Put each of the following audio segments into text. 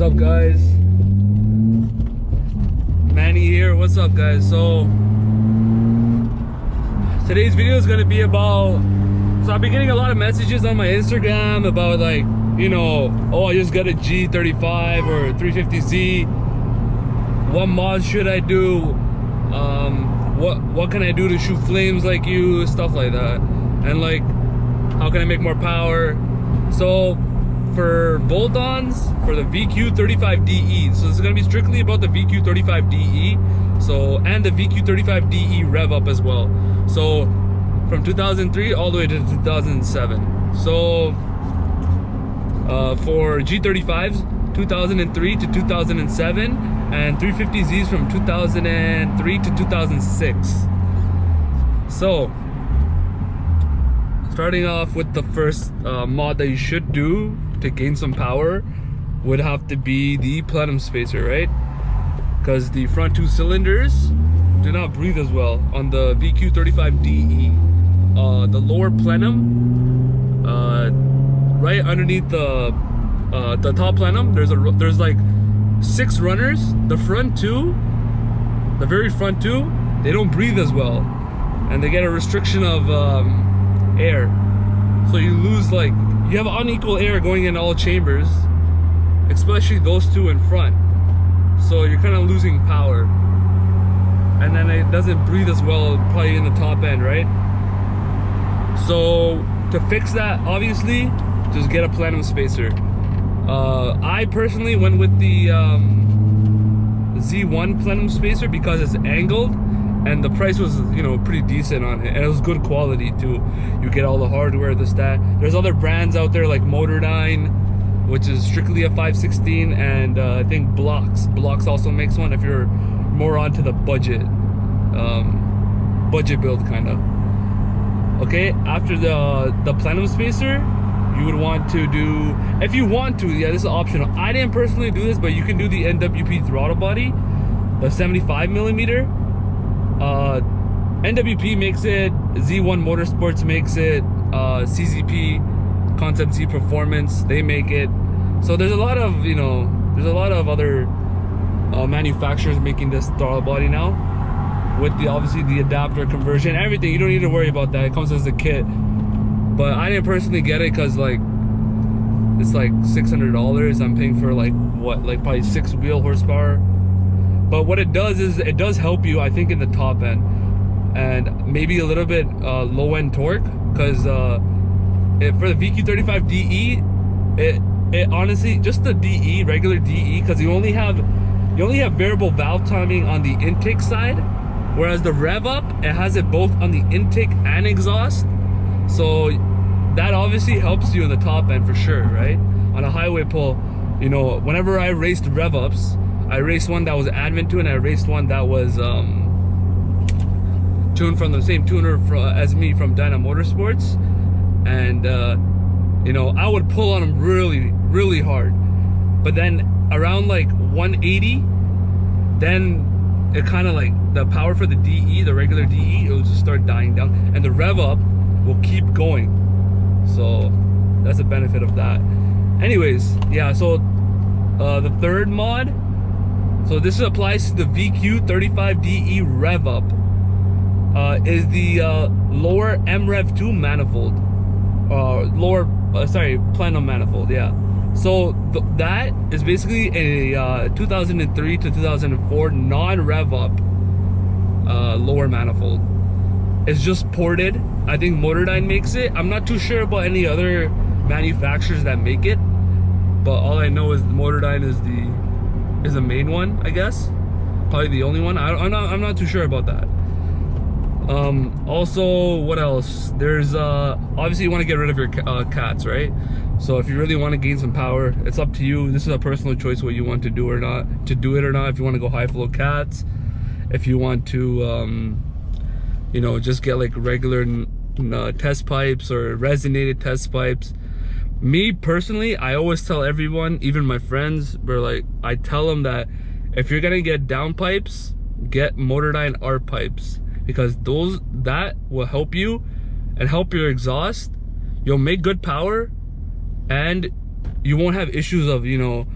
What's up, guys? Manny here. What's up, guys? So today's video is gonna be about, so I've been getting a lot of messages on my Instagram about, like, you know, oh, I just got a G35 or 350Z. What mods should I do? What can I do to shoot flames like you? Stuff like that. And like, how can I make more power? So for bolt-ons, for the VQ35DE, so this is gonna be strictly about the VQ35DE, so, and the VQ35DE rev up as well. So from 2003 all the way to 2007. So for G35s, 2003 to 2007, and 350Zs from 2003 to 2006. So starting off with the first mod that you should do to gain some power would have to be the plenum spacer, right? Because the front two cylinders do not breathe as well on the VQ35DE. The lower plenum, right underneath the top plenum, there's like 6 runners. The front two, the very front two, they don't breathe as well, and they get a restriction of air, so you lose, like, you have unequal air going in all chambers, especially those two in front, so you're kind of losing power, and then it doesn't breathe as well probably in the top end, right? So to fix that, obviously just get a plenum spacer. I personally went with the Z1 plenum spacer because it's angled, and the price was, you know, pretty decent on it, and it was good quality too. You get all the hardware, this, that. There's other brands out there like Motordyne, which is strictly a 516, and I think Blocks also makes one if you're more onto the budget build kind of. Okay, after the plenum spacer, you would want to do, if you want to, yeah, this is optional. I didn't personally do this, but you can do the NWP throttle body, the 75mm. NWP makes it, Z1 Motorsports makes it, CZP, Concept Z Performance, they make it. So there's a lot of, you know, there's a lot of other manufacturers making this throttle body now, with the, obviously the adapter conversion, everything. You don't need to worry about that, it comes as a kit. But I didn't personally get it because, like, it's like $600. I'm paying for, like, what, like probably 6 wheel horsepower. But what it does is it does help you, I think, in the top end, and maybe a little bit low end torque, because for the VQ35DE, it honestly, just the DE, regular DE, because you only have variable valve timing on the intake side, whereas the rev up, it has it both on the intake and exhaust. So that obviously helps you in the top end for sure, right? On a highway pull, you know, whenever I raced rev ups, I raced one that was admin tuned, and I raced one that was tuned from the same tuner as me from Dyna Motorsports, and you know, I would pull on them really hard, but then around like 180, then it kind of, like, the power for the DE, the regular DE, it will just start dying down, and the rev up will keep going. So that's a benefit of that. Anyways, yeah, so the third mod, so this applies to the VQ35DE rev up, is the lower MREV2 manifold, plenum manifold, yeah. So that is basically a 2003 to 2004 non-rev up lower manifold. It's just ported. I think Motordyne makes it. I'm not too sure about any other manufacturers that make it, but all I know is Motordyne is the main one, I guess. Probably the only one. I'm not too sure about that. Also, what else? There's obviously you want to get rid of your cats, right? So if you really want to gain some power, it's up to you. This is a personal choice what you want to do or not, if you want to go high flow cats, if you want to you know, just get like regular test pipes or resonated test pipes. Me personally, I always tell everyone, even my friends, I tell them that if you're gonna get down pipes, get Motordyne art pipes, because that will help you and help your exhaust. You'll make good power, and you won't have issues of, you know,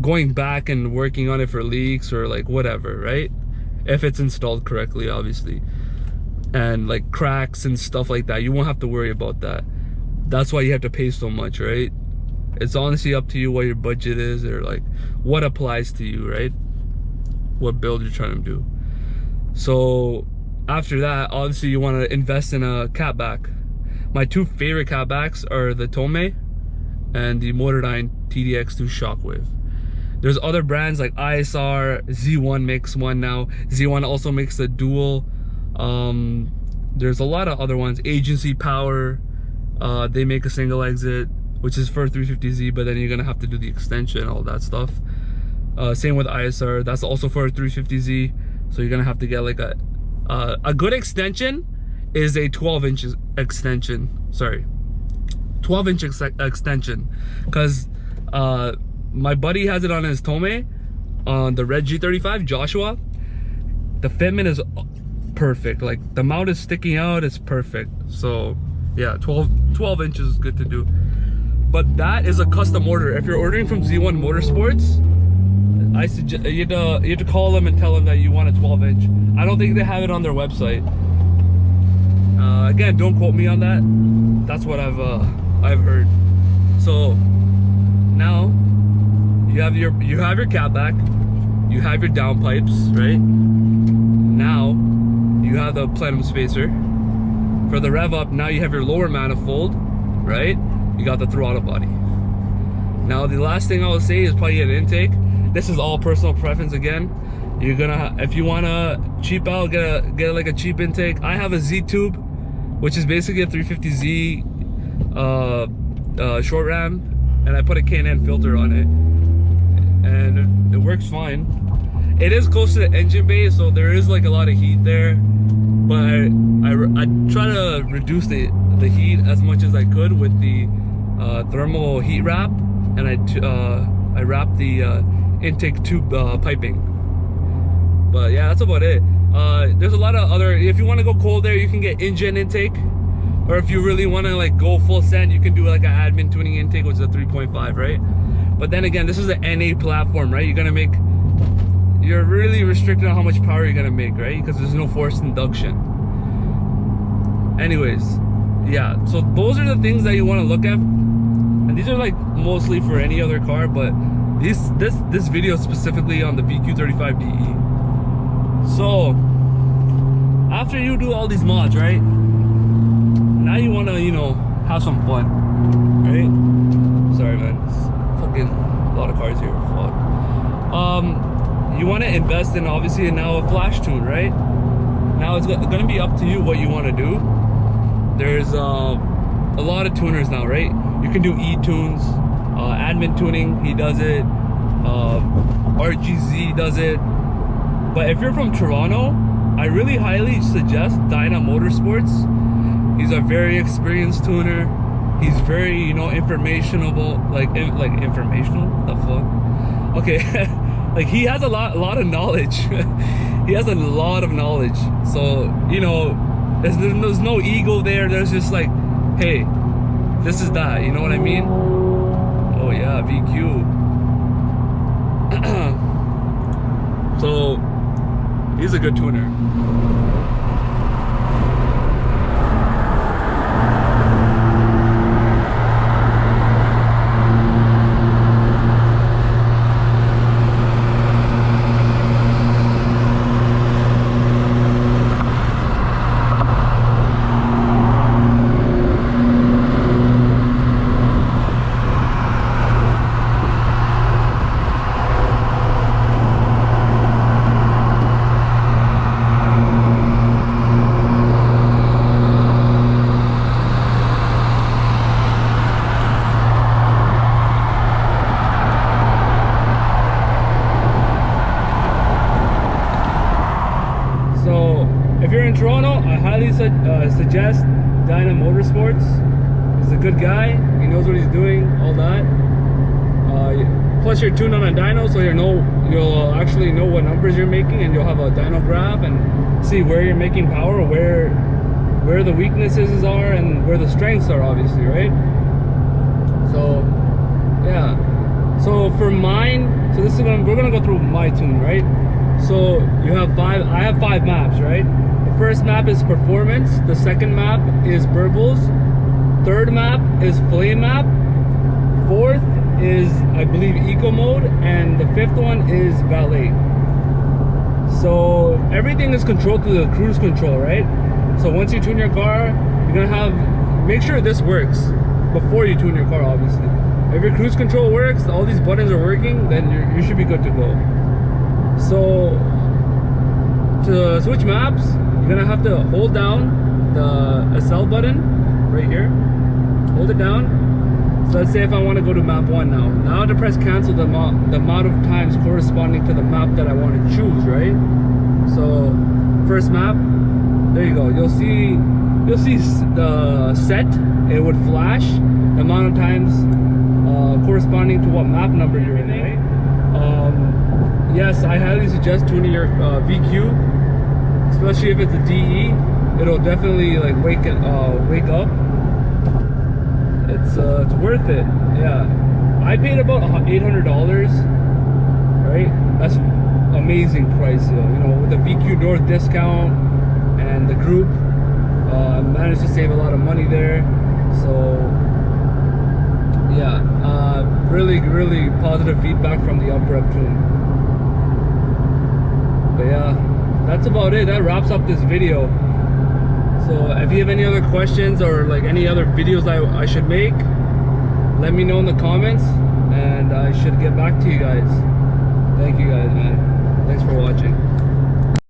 going back and working on it for leaks or like whatever, right? If it's installed correctly, obviously. And like cracks and stuff like that, you won't have to worry about that. That's why you have to pay so much, right? It's honestly up to you what your budget is, or like what applies to you, right? What build you're trying to do. So after that, obviously you want to invest in a catback. My two favorite catbacks are the Tomei and the Motordyne TDX2 Shockwave. There's other brands like ISR, Z1 makes one now. Z1 also makes the dual. There's a lot of other ones. Agency Power, they make a single exit, which is for 350Z, but then you're gonna have to do the extension, all that stuff. Same with ISR, that's also for a 350Z, so you're gonna have to get like a good extension is a 12-inch extension. Sorry, 12-inch extension, because my buddy has it on his Tomei, on the red G35, Joshua. The fitment is perfect, like the mount is sticking out, it's perfect. So yeah, 12 inches is good to do. But that is a custom order. If you're ordering from Z1 Motorsports, I suggest you have to call them and tell them that you want a 12-inch. I don't think they have it on their website. Again, don't quote me on that. That's what I've heard. So now you have your catback, you have your downpipes, right? Now you have the plenum spacer. For the rev up, now you have your lower manifold, right? You got the throttle body. Now the last thing I will say is probably an intake. This is all personal preference again. You're gonna, if you wanna cheap out, get like a cheap intake. I have a Z tube, which is basically a 350Z short ram, and I put a K&N filter on it, and it works fine. It is close to the engine bay, so there is like a lot of heat there, but I try to reduce the heat as much as I could with the thermal heat wrap, and I wrap the intake tube piping. But yeah, that's about it. There's a lot of other, if you want to go cold there, you can get engine intake, or if you really want to like go full send, you can do like an admin tuning intake, which is a 3.5, right? But then again, this is an NA platform, right? You're really restricted on how much power you're gonna make, right? Because there's no forced induction. Anyways, yeah, so those are the things that you want to look at, and these are like mostly for any other car, but this video is specifically on the VQ35DE. So after you do all these mods, right, now you want to, you know, have some fun, right? Sorry man, it's fucking a lot of cars here. Fuck. You want to invest in, obviously, now a flash tune, right? Now it's going to be up to you what you want to do. There's a lot of tuners now, right? You can do e-tunes, admin tuning, he does it, RGZ does it. But if you're from Toronto, I really highly suggest Dyna Motorsports. He's a very experienced tuner. He's very, you know, informational, like informational, the fuck? Okay. Like, he has a lot of knowledge. He has a lot of knowledge. So, you know, there's no ego there. There's just like, hey, this is that, you know what I mean? Oh yeah, VQ. So he's a good tuner. If you're in Toronto, I highly suggest Dyna Motorsports. He's a good guy. He knows what he's doing, all that. Plus, you're tuned on a dyno, so you'll actually know what numbers you're making, and you'll have a dyno graph and see where you're making power, where the weaknesses are, and where the strengths are, obviously, right? So, yeah. So for mine, so this is we're gonna go through my tune, right? So you have I have 5 maps, right? The first map is performance, the second map is burbles, third map is flame map, fourth is, I believe, eco mode, and the fifth one is valet. So everything is controlled through the cruise control, right? So once you tune your car, you're gonna make sure this works before you tune your car, obviously. If your cruise control works, all these buttons are working, then you should be good to go. So to switch maps, you're gonna have to hold down the SL button right here. Hold it down. So let's say if I want to go to map 1 now. Now I have to press cancel the amount of times corresponding to the map that I want to choose, right? So first map, there you go. You'll see the set, it would flash the amount of times corresponding to what map number you're in, right? Yes, I highly suggest tuning your VQ, especially if it's a DE. It'll definitely like wake up. It's worth it. Yeah, I paid about $800, right? That's amazing price, you know, with the VQ North discount and the group. I managed to save a lot of money there. So yeah, really positive feedback from the UpRev tune. But yeah, that's about it. That wraps up this video. So if you have any other questions or like any other videos I should make, let me know in the comments and I should get back to you guys. Thank you guys, man. Thanks for watching.